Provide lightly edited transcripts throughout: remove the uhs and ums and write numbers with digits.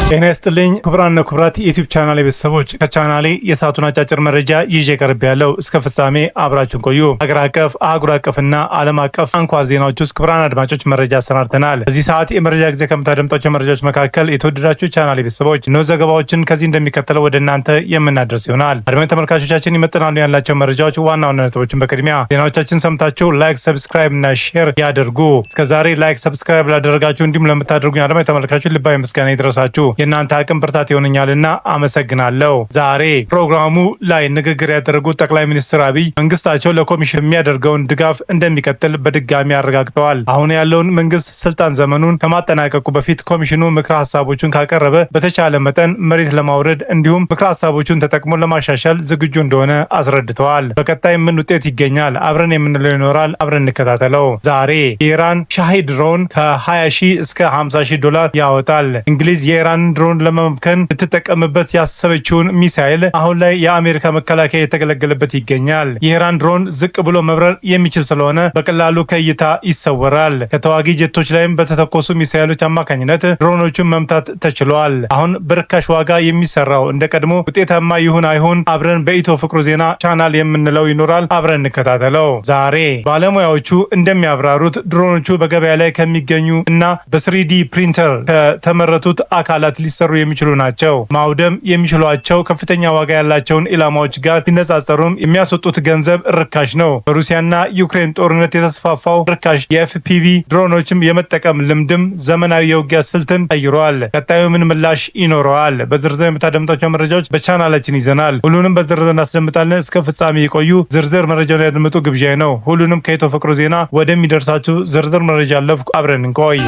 ጤና ይስጥልኝ ክቡራንና ክቡራት የዩቲዩብ ቻናል ቤተሰቦች፣ ከቻናሌ የሰዓቱን አጫጭር መረጃ ይዤ ቀርቤያለሁ። እስከ ፍጻሜ አብራችሁን ቆዩ። ሀገር አቀፍ፣ አህጉር አቀፍና ዓለም አቀፍ አንኳር ዜናዎች ውስጥ ክቡራን አድማጮች መረጃ አሰናድተናል። በዚህ ሰዓት የመረጃ ጊዜ ከምታደምጧቸው መረጃዎች መካከል የተወደዳችሁ ቻናሌ ቤተሰቦች እነሆ ዘገባዎችን ከዚህ እንደሚከተለው ወደ እናንተ የምናደርስ ይሆናል። አድማጭ ተመልካቾቻችን ይመጥናሉ ያላቸው መረጃዎች ዋና ዋና ነጥቦችን በቅድሚያ ዜናዎቻችን ሰምታችሁ ላይክ፣ ሰብስክራይብ እና ሼር ያድርጉ። እስከዛሬ ላይክ፣ ሰብስክራይብ ላደረጋችሁ እንዲሁም ለምታደርጉኝ አድማጭ ተመልካቾች ልባዊ ምስጋና ይድረሳችሁ። የእናንተ አቅም ብርታት ይሆነኛልና አመሰግናለሁ። ዛሬ ፕሮግራሙ ላይ ንግግር ያደረጉት ጠቅላይ ሚኒስትር አብይ መንግስታቸው ለኮሚሽን የሚያደርገውን ድጋፍ እንደሚቀጥል በድጋሚ አረጋግጠዋል። አሁን ያለውን መንግስት ስልጣን ዘመኑን ከማጠናቀቁ በፊት ኮሚሽኑ ምክረ ሀሳቦቹን ካቀረበ በተቻለ መጠን መሬት ለማውረድ እንዲሁም ምክረ ሀሳቦቹን ተጠቅሞ ለማሻሻል ዝግጁ እንደሆነ አስረድተዋል። በቀጣይ ምን ውጤት ይገኛል አብረን የምንለው ይኖራል። አብረን እንከታተለው። ዛሬ ኢራን ሻሂድ ድሮን ከ20 ሺህ እስከ 50 ሺህ ዶላር ያወጣል። እንግሊዝ የኢራን ድሮን ለመምከን ልትጠቀምበት ያሰበችውን ሚሳኤል አሁን ላይ የአሜሪካ መከላከያ የተገለገለበት ይገኛል። የኢራን ድሮን ዝቅ ብሎ መብረር የሚችል ስለሆነ በቀላሉ ከእይታ ይሰወራል። ከተዋጊ ጀቶች ላይም በተተኮሱ ሚሳኤሎች አማካኝነት ድሮኖቹን መምታት ተችሏል። አሁን በርካሽ ዋጋ የሚሰራው እንደ ቀድሞ ውጤታማ ይሁን አይሁን አብረን በኢትዮ ፍቅሩ ዜና ቻናል የምንለው ይኖራል። አብረን እንከታተለው። ዛሬ ባለሙያዎቹ እንደሚያብራሩት ድሮኖቹ በገበያ ላይ ከሚገኙ እና በስሪዲ ፕሪንተር ከተመረቱት አካላት ሊሰሩ የሚችሉ ናቸው። ማውደም የሚችሏቸው ከፍተኛ ዋጋ ያላቸውን ኢላማዎች ጋር ሲነጻጸሩም የሚያስወጡት ገንዘብ ርካሽ ነው። በሩሲያና ዩክሬን ጦርነት የተስፋፋው ርካሽ የኤፍፒቪ ድሮኖችም የመጠቀም ልምድም ዘመናዊ የውጊያ ስልትን ቀይሯል። ቀጣዩ ምን ምላሽ ይኖረዋል? በዝርዝር የምታደምጧቸው መረጃዎች በቻናላችን ይዘናል። ሁሉንም በዝርዝር እናስደምጣለን። እስከ ፍጻሜ የቆዩ ዝርዝር መረጃውን ያድምጡ ግብዣይ ነው። ሁሉንም ከኢትዮ ፍቅሩ ዜና ወደሚደርሳችሁ ዝርዝር መረጃ አለፍኩ። አብረን እንቆይ።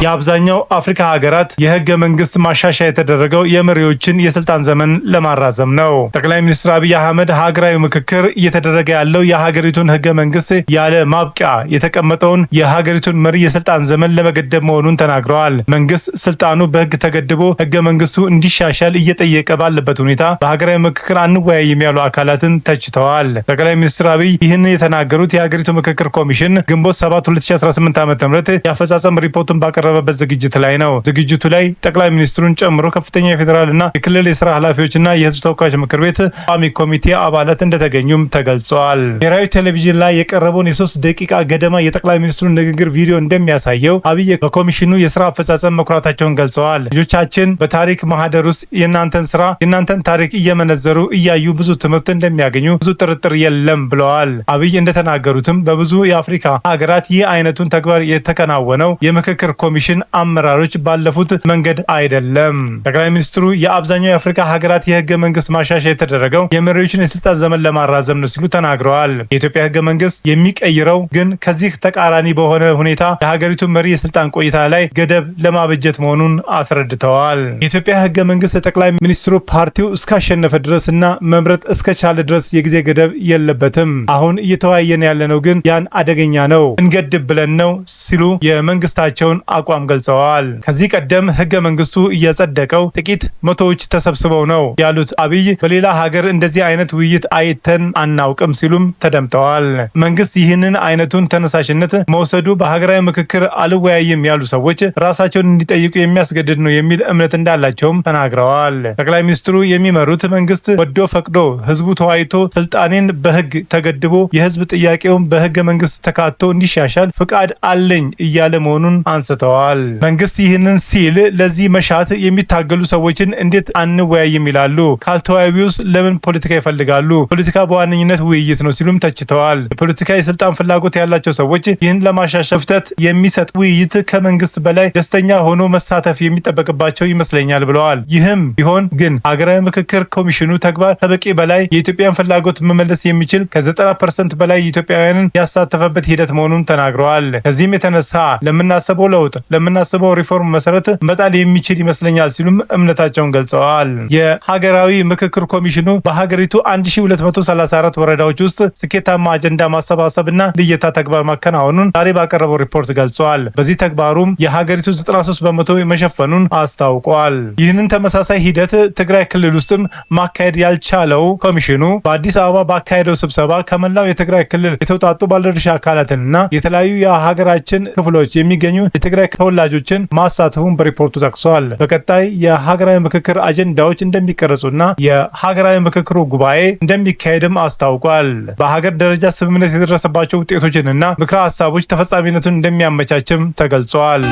የአብዛኛው አፍሪካ ሀገራት የህገ መንግስት ማሻሻያ የተደረገው የመሪዎችን የስልጣን ዘመን ለማራዘም ነው። ጠቅላይ ሚኒስትር አብይ አህመድ ሀገራዊ ምክክር እየተደረገ ያለው የሀገሪቱን ህገ መንግስት ያለ ማብቂያ የተቀመጠውን የሀገሪቱን መሪ የስልጣን ዘመን ለመገደብ መሆኑን ተናግረዋል። መንግስት ስልጣኑ በህግ ተገድቦ ህገ መንግስቱ እንዲሻሻል እየጠየቀ ባለበት ሁኔታ በሀገራዊ ምክክር አንወያይም ያሉ አካላትን ተችተዋል። ጠቅላይ ሚኒስትር አብይ ይህን የተናገሩት የሀገሪቱ ምክክር ኮሚሽን ግንቦት 7 2018 ዓ.ም የአፈጻጸም ሪፖርቱን ባቀረበበት ዝግጅት ላይ ነው። ዝግጅቱ ላይ ጠቅላይ ሚኒስትሩን ጨምሮ ከፍተኛ የፌዴራልና የክልል የስራ ኃላፊዎችና የህዝብ ተወካዮች ምክር ቤት ቋሚ ኮሚቴ አባላት እንደተገኙም ተገልጿል። ብሔራዊ ቴሌቪዥን ላይ የቀረበውን የ3 ደቂቃ ገደማ የጠቅላይ ሚኒስትሩን ንግግር ቪዲዮ እንደሚያሳየው አብይ በኮሚሽኑ የስራ አፈጻጸም መኩራታቸውን ገልጸዋል። ልጆቻችን በታሪክ ማህደር ውስጥ የእናንተን ታሪክ እየመነዘሩ እያዩ ብዙ ትምህርት እንደሚያገኙ ብዙ ጥርጥር የለም ብለዋል። አብይ እንደተናገሩትም በብዙ የአፍሪካ ሀገራት ይህ አይነቱን ተግባር የተከናወነው የምክክር ኮሚሽን አመራሮች ባለፉት መንገድ አይደለም። ጠቅላይ ሚኒስትሩ የአብዛኛው የአፍሪካ ሀገራት የህገ መንግስት ማሻሻያ የተደረገው የመሪዎችን የስልጣን ዘመን ለማራዘም ነው ሲሉ ተናግረዋል። የኢትዮጵያ ህገ መንግስት የሚቀይረው ግን ከዚህ ተቃራኒ በሆነ ሁኔታ የሀገሪቱ መሪ የስልጣን ቆይታ ላይ ገደብ ለማበጀት መሆኑን አስረድተዋል። የኢትዮጵያ ህገ መንግስት ጠቅላይ ሚኒስትሩ ፓርቲው እስካሸነፈ ድረስ እና መምረጥ እስከቻለ ድረስ የጊዜ ገደብ የለበትም። አሁን እየተወያየን ያለነው ግን ያን አደገኛ ነው እንገድብ ብለን ነው ሲሉ የመንግስታቸውን አቋም ገልጸዋል። ከዚህ ቀደም ህገ መንግስቱ እየጸደቀው ጥቂት መቶዎች ተሰብስበው ነው ያሉት አብይ በሌላ ሀገር እንደዚህ አይነት ውይይት አይተን አናውቅም ሲሉም ተደምጠዋል። መንግስት ይህንን አይነቱን ተነሳሽነት መውሰዱ በሀገራዊ ምክክር አልወያይም ያሉ ሰዎች ራሳቸውን እንዲጠይቁ የሚያስገድድ ነው የሚል እምነት እንዳላቸውም ተናግረዋል። ጠቅላይ ሚኒስትሩ የሚመሩት መንግስት ወዶ ፈቅዶ ህዝቡ ተወያይቶ ስልጣኔን በህግ ተገድቦ የህዝብ ጥያቄውን በህገ መንግስት ተካቶ እንዲሻሻል ፍቃድ አለኝ እያለ መሆኑን አንስተዋል። መንግስት ይህንን ሲል ለዚህ መሻት የሚታገሉ ሰዎችን እንዴት አንወያይም ይላሉ? ካልተወያዩስ ለምን ፖለቲካ ይፈልጋሉ? ፖለቲካ በዋነኝነት ውይይት ነው ሲሉም ተችተዋል። የፖለቲካ የስልጣን ፍላጎት ያላቸው ሰዎች ይህን ለማሻሻል ክፍተት የሚሰጥ ውይይት ከመንግስት በላይ ደስተኛ ሆኖ መሳተፍ የሚጠበቅባቸው ይመስለኛል ብለዋል። ይህም ቢሆን ግን ሀገራዊ ምክክር ኮሚሽኑ ተግባር ከበቂ በላይ የኢትዮጵያን ፍላጎት መመለስ የሚችል ከ90% በላይ ኢትዮጵያውያንን ያሳተፈበት ሂደት መሆኑን ተናግረዋል። ከዚህም የተነሳ ለምናስበው ለውጥ ለምናስበው ሪፎርም መሰረት መጣል የሚችል ይመስለኛል ሲሉም እምነታቸውን ገልጸዋል። የሀገራዊ ምክክር ኮሚሽኑ በሀገሪቱ 1234 ወረዳዎች ውስጥ ስኬታማ አጀንዳ ማሰባሰብና ልየታ ተግባር ማከናወኑን ዛሬ ባቀረበው ሪፖርት ገልጿል። በዚህ ተግባሩም የሀገሪቱ 93 በመቶ መሸፈኑን አስታውቋል። ይህንን ተመሳሳይ ሂደት ትግራይ ክልል ውስጥም ማካሄድ ያልቻለው ኮሚሽኑ በአዲስ አበባ ባካሄደው ስብሰባ ከመላው የትግራይ ክልል የተውጣጡ ባለድርሻ አካላትንና የተለያዩ የሀገራችን ክፍሎች የሚገኙ የትግራይ ተወላጆችን ማሳተፉን በሪፖርቱ ጠቅሷል። በቀጣይ የሀገራዊ ምክክር አጀንዳዎች እንደሚቀረጹና የሀገራዊ ምክክሩ ጉባኤ እንደሚካሄድም አስታውቋል። በሀገር ደረጃ ስምምነት የደረሰባቸው ውጤቶችንና ምክረ ሀሳቦች ተፈጻሚነቱን እንደሚያመቻችም ተገልጿል።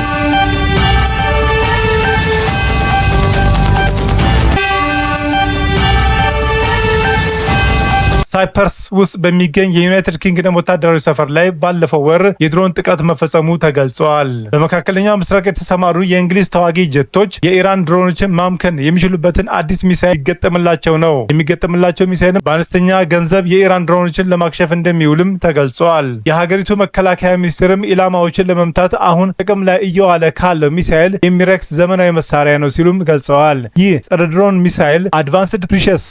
ሳይፐርስ ውስጥ በሚገኝ የዩናይትድ ኪንግደም ወታደራዊ ሰፈር ላይ ባለፈው ወር የድሮን ጥቃት መፈጸሙ ተገልጿል። በመካከለኛው ምስራቅ የተሰማሩ የእንግሊዝ ተዋጊ ጀቶች የኢራን ድሮኖችን ማምከን የሚችሉበትን አዲስ ሚሳይል ይገጠምላቸው ነው። የሚገጠምላቸው ሚሳይል በአነስተኛ ገንዘብ የኢራን ድሮኖችን ለማክሸፍ እንደሚውልም ተገልጿል። የሀገሪቱ መከላከያ ሚኒስትርም ኢላማዎችን ለመምታት አሁን ጥቅም ላይ እየዋለ ካለው ሚሳይል የሚረክስ ዘመናዊ መሳሪያ ነው ሲሉም ገልጸዋል። ይህ ጸረ ድሮን ሚሳይል አድቫንስድ ፕሪሸስ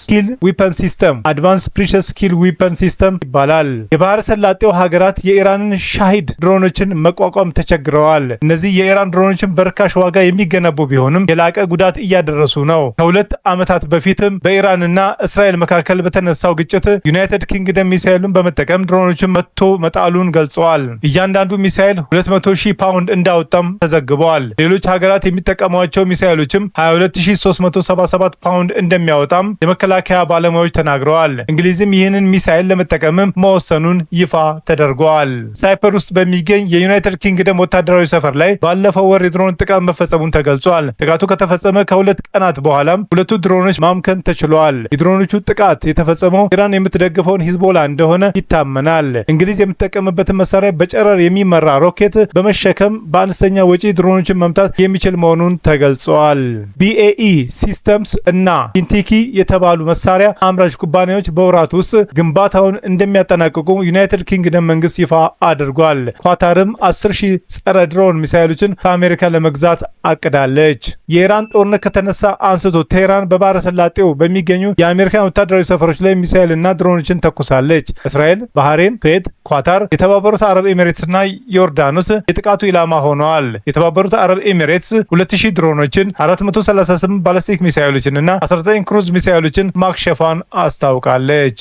ኪል ዊፐን ሲስተም ይባላል። የባህረ ሰላጤው ሀገራት የኢራንን ሻሂድ ድሮኖችን መቋቋም ተቸግረዋል። እነዚህ የኢራን ድሮኖችን በርካሽ ዋጋ የሚገነቡ ቢሆንም የላቀ ጉዳት እያደረሱ ነው። ከ2 ዓመታት በፊትም በኢራንና እስራኤል መካከል በተነሳው ግጭት ዩናይትድ ኪንግደም ሚሳይሉን በመጠቀም ድሮኖችን መትቶ መጣሉን ገልጸዋል። እያንዳንዱ ሚሳይል 200,000 ፓውንድ እንዳወጣም ተዘግበዋል። ሌሎች ሀገራት የሚጠቀሟቸው ሚሳይሎችም 22,377 ፓውንድ እንደሚያወጣም የመከላከያ ባለሙያዎች ተናግረዋል። እንግሊዝም ይህንን ሚሳይል ለመጠቀም መወሰኑን ይፋ ተደርጓል። ሳይፐር ውስጥ በሚገኝ የዩናይትድ ኪንግደም ወታደራዊ ሰፈር ላይ ባለፈው ወር የድሮን ጥቃት መፈጸሙን ተገልጿል። ጥቃቱ ከተፈጸመ ከ2 ቀናት በኋላም 2 ድሮኖች ማምከን ተችሏል። የድሮኖቹ ጥቃት የተፈጸመው ኢራን የምትደግፈውን ሂዝቦላ እንደሆነ ይታመናል። እንግሊዝ የምትጠቀምበትን መሳሪያ በጨረር የሚመራ ሮኬት በመሸከም በአነስተኛ ወጪ ድሮኖችን መምታት የሚችል መሆኑን ተገልጿል። BAE ሲስተምስ እና ኪንቲኪ የተባሉ መሳሪያ አምራች ኩባንያዎች በወራቱ ውስጥ ግንባታውን እንደሚያጠናቅቁ ዩናይትድ ኪንግደም መንግስት ይፋ አድርጓል። ኳታርም 10,000 ጸረ ድሮን ሚሳይሎችን ከአሜሪካ ለመግዛት አቅዳለች። የኢራን ጦርነት ከተነሳ አንስቶ ቴህራን በባህረ ሰላጤው በሚገኙ የአሜሪካን ወታደራዊ ሰፈሮች ላይ ሚሳይልና ድሮኖችን ተኩሳለች። እስራኤል፣ ባህሬን፣ ኩዌት፣ ኳታር፣ የተባበሩት አረብ ኤሚሬትስና ዮርዳኖስ የጥቃቱ ኢላማ ሆነዋል። የተባበሩት አረብ ኤሚሬትስ 2,000 ድሮኖችን፣ 438 ባላስቲክ ሚሳይሎችንና 19 ክሩዝ ሚሳይሎችን ማክሸፏን አስታውቃለች።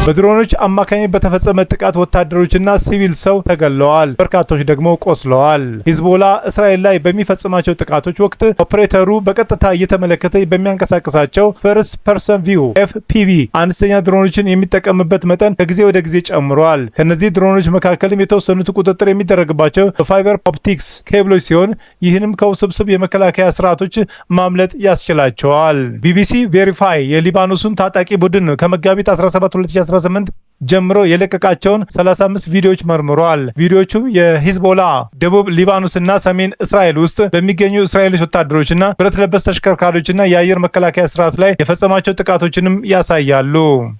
በድሮኖች አማካኝነት በተፈጸመ ጥቃት ወታደሮችና ሲቪል ሰው ተገለዋል። በርካቶች ደግሞ ቆስለዋል። ሂዝቦላ እስራኤል ላይ በሚፈጽማቸው ጥቃቶች ወቅት ኦፕሬተሩ በቀጥታ እየተመለከተ በሚያንቀሳቅሳቸው ፈርስት ፐርሰን ቪው FPV አነስተኛ ድሮኖችን የሚጠቀምበት መጠን ከጊዜ ወደ ጊዜ ጨምሯል። ከነዚህ ድሮኖች መካከልም የተወሰኑት ቁጥጥር የሚደረግባቸው በፋይበር ኦፕቲክስ ኬብሎች ሲሆን ይህንም ከውስብስብ የመከላከያ ስርዓቶች ማምለጥ ያስችላቸዋል። ቢቢሲ ቬሪፋይ የሊባኖሱን ታጣቂ ቡድን ከመጋቢት 17 2018 ጀምሮ የለቀቃቸውን 35 ቪዲዮዎች መርምሯል። ቪዲዮቹ የሂዝቦላ ደቡብ ሊባኖስና ሰሜን እስራኤል ውስጥ በሚገኙ እስራኤሎች ወታደሮችና ብረት ለበስ ተሽከርካሪዎችና የአየር መከላከያ ስርዓት ላይ የፈጸማቸው ጥቃቶችንም ያሳያሉ።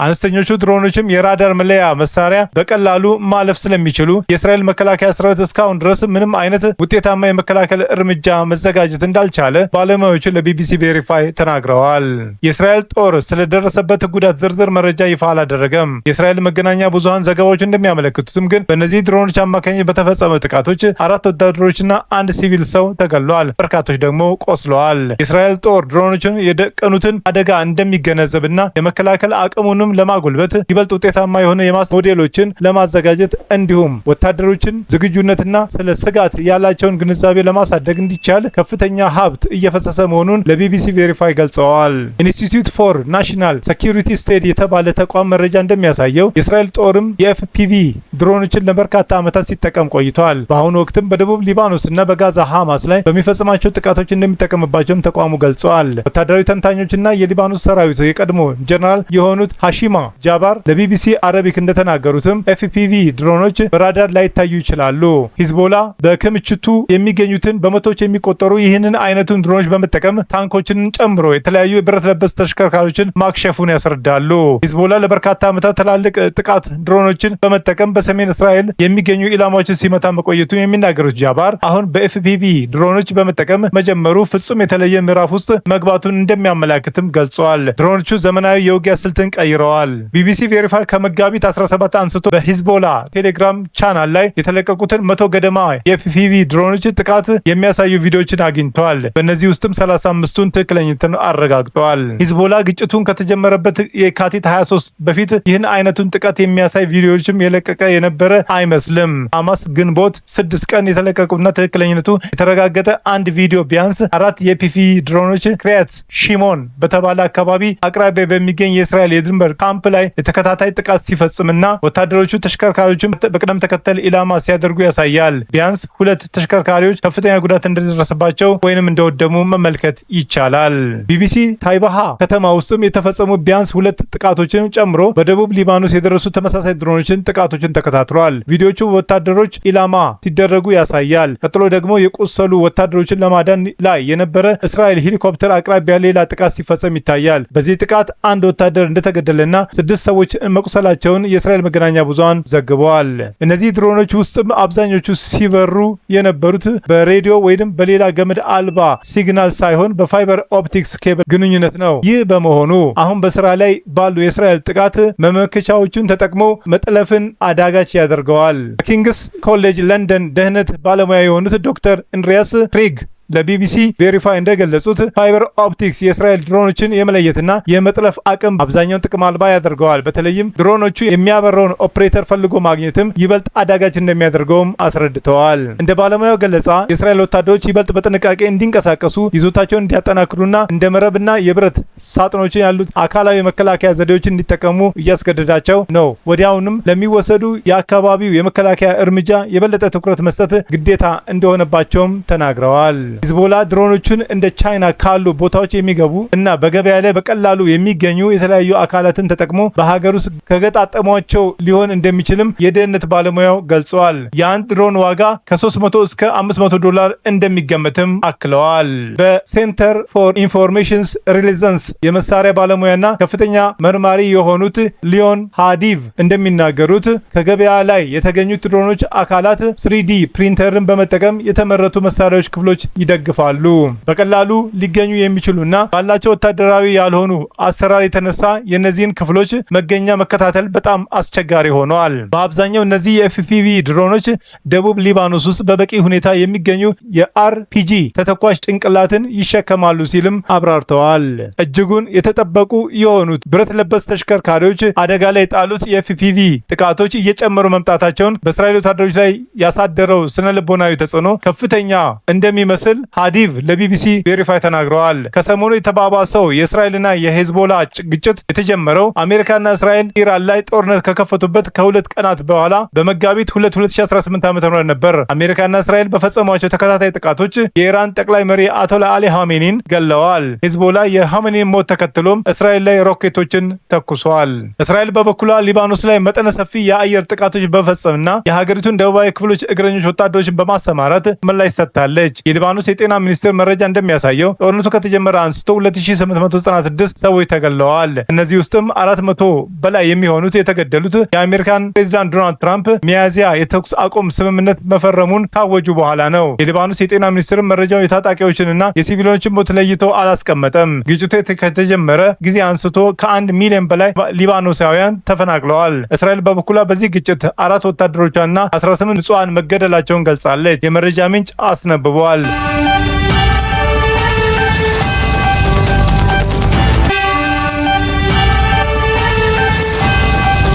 አነስተኞቹ ድሮኖችም የራዳር መለያ መሳሪያ በቀላሉ ማለፍ ስለሚችሉ የእስራኤል መከላከያ ሰራዊት እስካሁን ድረስ ምንም አይነት ውጤታማ የመከላከል እርምጃ መዘጋጀት እንዳልቻለ ባለሙያዎቹ ለቢቢሲ ቬሪፋይ ተናግረዋል። የእስራኤል ጦር ስለደረሰበት ጉዳት ዝርዝር መረጃ ይፋ አላደረገም። የእስራኤል መገናኛ ብዙሃን ዘገባዎች እንደሚያመለክቱትም ግን በእነዚህ ድሮኖች አማካኝነት በተፈጸመ ጥቃቶች 4 ወታደሮችና 1 ሲቪል ሰው ተገለዋል። በርካቶች ደግሞ ቆስለዋል። የእስራኤል ጦር ድሮኖችን የደቀኑትን አደጋ እንደሚገነዘብና የመከላከል አቅሙንም ለማጎልበት ይበልጥ ውጤታማ የሆነ የማስ ሞዴሎችን ለማዘጋጀት እንዲሁም ወታደሮችን ዝግጁነትና ስለ ስጋት ያላቸውን ግንዛቤ ለማሳደግ እንዲቻል ከፍተኛ ሀብት እየፈሰሰ መሆኑን ለቢቢሲ ቬሪፋይ ገልጸዋል። ኢንስቲትዩት ፎር ናሽናል ሴኩሪቲ ስቴዲ የተባለ ተቋም መረጃ እንደሚያሳየው የእስራኤል ጦርም የኤፍፒቪ ድሮኖችን ለበርካታ ዓመታት ሲጠቀም ቆይቷል። በአሁኑ ወቅትም በደቡብ ሊባኖስ እና በጋዛ ሐማስ ላይ በሚፈጽማቸው ጥቃቶች እንደሚጠቀምባቸውም ተቋሙ ገልጿል። ወታደራዊ ተንታኞችና የሊባኖስ ሰራዊት የቀድሞ ጀነራል የሆኑት ሃሺማ ጃባር ለቢቢሲ አረቢክ እንደተናገሩትም ኤፍፒቪ ድሮኖች በራዳር ላይታዩ ይችላሉ። ሂዝቦላ በክምችቱ የሚገኙትን በመቶዎች የሚቆጠሩ ይህንን አይነቱን ድሮኖች በመጠቀም ታንኮችን ጨምሮ የተለያዩ የብረት ለበስ ተሽከርካሪዎችን ማክሸፉን ያስረዳሉ። ሂዝቦላ ለበርካታ ዓመታት ትላልቅ ጥቃት ድሮኖችን በመጠቀም በሰሜን እስራኤል የሚገኙ ኢላማዎችን ሲመታ መቆየቱን የሚናገሩት ጃባር አሁን በኤፍፒቪ ድሮኖች በመጠቀም መጀመሩ ፍጹም የተለየ ምዕራፍ ውስጥ መግባቱን እንደሚያመላክትም ገልጿል። ድሮኖቹ ዘመናዊ የውጊያ ስልትን ቀይረዋል። ቢቢሲ ቬሪፋይ ከመጋቢት 17 አንስቶ በሂዝቦላ ቴሌግራም ቻናል ላይ የተለቀቁትን 100 ገደማ የኤፍፒቪ ድሮኖች ጥቃት የሚያሳዩ ቪዲዮዎችን አግኝተዋል። በእነዚህ ውስጥም 35ቱን ትክክለኝነትን አረጋግጠዋል። ሂዝቦላ ግጭቱን ከተጀመረበት የካቲት 23 በፊት ይህን አይነቱን ጥቃት የሚያሳይ ቪዲዮዎችም የለቀቀ የነበረ አይመስልም። ሐማስ ግንቦት 6 ቀን የተለቀቁና ትክክለኝነቱ የተረጋገጠ አንድ ቪዲዮ ቢያንስ 4 የኤፍፒቪ ድሮኖች ክሪያት ሺሞን በተባለ አካባቢ አቅራቢያ በሚገኝ የእስራኤል የድንበር ካምፕ ላይ የተከታታይ ጥቃት ሲፈጽምና ወታደሮቹ ተሽከርካሪዎችን በቅደም ተከተል ኢላማ ሲያደርጉ ያሳያል። ቢያንስ 2 ተሽከርካሪዎች ከፍተኛ ጉዳት እንደደረሰባቸው ወይንም እንደወደሙ መመልከት ይቻላል። ቢቢሲ ታይባሃ ከተማ ውስጥም የተፈጸሙ ቢያንስ 2 ጥቃቶችን ጨምሮ በደቡብ ሊባኖስ የደረሱ ተመሳሳይ ድሮኖችን ጥቃቶችን ተከታትሏል። ቪዲዮቹ ወታደሮች ኢላማ ሲደረጉ ያሳያል። ቀጥሎ ደግሞ የቆሰሉ ወታደሮችን ለማዳን ላይ የነበረ እስራኤል ሄሊኮፕተር አቅራቢያ ሌላ ጥቃት ሲፈጸም ይታያል። በዚህ ጥቃት አንድ ወታደር እንደተገደለና 6 ሰዎች መቁሰላቸውን የእስራኤል መገናኛ ብዙሃን ዘግበዋል። እነዚህ ድሮኖች ውስጥም አብዛኞቹ ሲበሩ የነበሩት በሬዲዮ ወይም በሌላ ገመድ አልባ ሲግናል ሳይሆን በፋይበር ኦፕቲክስ ኬብል ግንኙነት ነው። ይህ በመሆኑ አሁን በስራ ላይ ባሉ የእስራኤል ጥቃት መመከቻዎቹን ተጠቅሞ መጥለፍን አዳጋች ያደርገዋል። ኪንግስ ኮሌጅ ለንደን ደህንነት ባለሙያ የሆኑት ዶክተር እንድሪያስ ፕሪግ ለቢቢሲ ቬሪፋይ እንደገለጹት ፋይበር ኦፕቲክስ የእስራኤል ድሮኖችን የመለየትና የመጥለፍ አቅም አብዛኛውን ጥቅም አልባ ያደርገዋል። በተለይም ድሮኖቹ የሚያበረውን ኦፕሬተር ፈልጎ ማግኘትም ይበልጥ አዳጋች እንደሚያደርገውም አስረድተዋል። እንደ ባለሙያው ገለጻ የእስራኤል ወታደሮች ይበልጥ በጥንቃቄ እንዲንቀሳቀሱ ይዞታቸውን እንዲያጠናክሩና እንደ መረብና የብረት ሳጥኖችን ያሉት አካላዊ መከላከያ ዘዴዎችን እንዲጠቀሙ እያስገደዳቸው ነው። ወዲያውንም ለሚወሰዱ የአካባቢው የመከላከያ እርምጃ የበለጠ ትኩረት መስጠት ግዴታ እንደሆነባቸውም ተናግረዋል። ሂዝቦላ ድሮኖቹን እንደ ቻይና ካሉ ቦታዎች የሚገቡ እና በገበያ ላይ በቀላሉ የሚገኙ የተለያዩ አካላትን ተጠቅሞ በሀገር ውስጥ ከገጣጠሟቸው ሊሆን እንደሚችልም የደህንነት ባለሙያው ገልጸዋል። የአንድ ድሮን ዋጋ ከ300 እስከ $500 እንደሚገመትም አክለዋል። በሴንተር ፎር ኢንፎርሜሽንስ ሪሊዘንስ የመሳሪያ ባለሙያና ከፍተኛ መርማሪ የሆኑት ሊዮን ሃዲቭ እንደሚናገሩት ከገበያ ላይ የተገኙት ድሮኖች አካላት 3D ፕሪንተርን በመጠቀም የተመረቱ መሳሪያዎች ክፍሎች ይደግፋሉ። በቀላሉ ሊገኙ የሚችሉና ባላቸው ወታደራዊ ያልሆኑ አሰራር የተነሳ የነዚህን ክፍሎች መገኛ መከታተል በጣም አስቸጋሪ ሆነዋል። በአብዛኛው እነዚህ የኤፍፒቪ ድሮኖች ደቡብ ሊባኖስ ውስጥ በበቂ ሁኔታ የሚገኙ የአርፒጂ ተተኳሽ ጭንቅላትን ይሸከማሉ ሲልም አብራርተዋል። እጅጉን የተጠበቁ የሆኑት ብረት ለበስ ተሽከርካሪዎች አደጋ ላይ የጣሉት የኤፍፒቪ ጥቃቶች እየጨመሩ መምጣታቸውን በእስራኤል ወታደሮች ላይ ያሳደረው ስነ ልቦናዊ ተጽዕኖ ከፍተኛ እንደሚመስል ሃዲቭ ለቢቢሲ ቬሪፋይ ተናግረዋል። ከሰሞኑ የተባባሰው የእስራኤልና የሄዝቦላ ግጭት የተጀመረው አሜሪካና እስራኤል ኢራን ላይ ጦርነት ከከፈቱበት ከ2 ቀናት በኋላ በመጋቢት 2018 ዓ.ም ነበር። አሜሪካና እስራኤል በፈጸሟቸው ተከታታይ ጥቃቶች የኢራን ጠቅላይ መሪ አያቶላ አሊ ኻሜኒን ገለዋል። ሄዝቦላ የኻሜኒን ሞት ተከትሎም እስራኤል ላይ ሮኬቶችን ተኩሷል። እስራኤል በበኩሏ ሊባኖስ ላይ መጠነ ሰፊ የአየር ጥቃቶች በፈጸምና የሀገሪቱን ደቡባዊ ክፍሎች እግረኞች ወታደሮችን በማሰማራት ምላሽ ሰጥታለች። የሊባኖስ የጤና ሚኒስቴር መረጃ እንደሚያሳየው ጦርነቱ ከተጀመረ አንስቶ 2896 ሰዎች ተገለዋል። እነዚህ ውስጥም 400 በላይ የሚሆኑት የተገደሉት የአሜሪካን ፕሬዚዳንት ዶናልድ ትራምፕ ሚያዝያ የተኩስ አቁም ስምምነት መፈረሙን ካወጁ በኋላ ነው። የሊባኖስ የጤና ሚኒስቴር መረጃው የታጣቂዎችንና የሲቪሎችን ሞት ለይቶ አላስቀመጠም። ግጭቱ ከተጀመረ ጊዜ አንስቶ ከ1 ሚሊዮን በላይ ሊባኖሳውያን ተፈናቅለዋል። እስራኤል በበኩሏ በዚህ ግጭት 4 ወታደሮቿና 18 ንጹሃን መገደላቸውን ገልጻለች። የመረጃ ምንጭ አስነብቧል።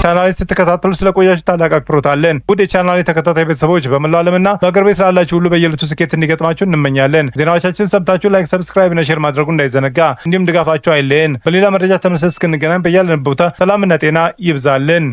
ቻናሌ ስትከታተሉ ስለቆያችሁ ታላቅ አክብሮት አለን። ውድ የቻናሌ ተከታታይ ቤተሰቦች በመላው ዓለምና በአገር ቤት ላላችሁ ሁሉ በየዕለቱ ስኬት እንዲገጥማችሁ እንመኛለን። ዜናዎቻችን ሰምታችሁ ላይክ፣ ሰብስክራይብ እና ሼር ማድረጉ እንዳይዘነጋ፣ እንዲሁም ድጋፋችሁ አይለየን። በሌላ መረጃ ተመልሰን እስክንገናኝ በያለንበት ቦታ ሰላምና ጤና ይብዛልን።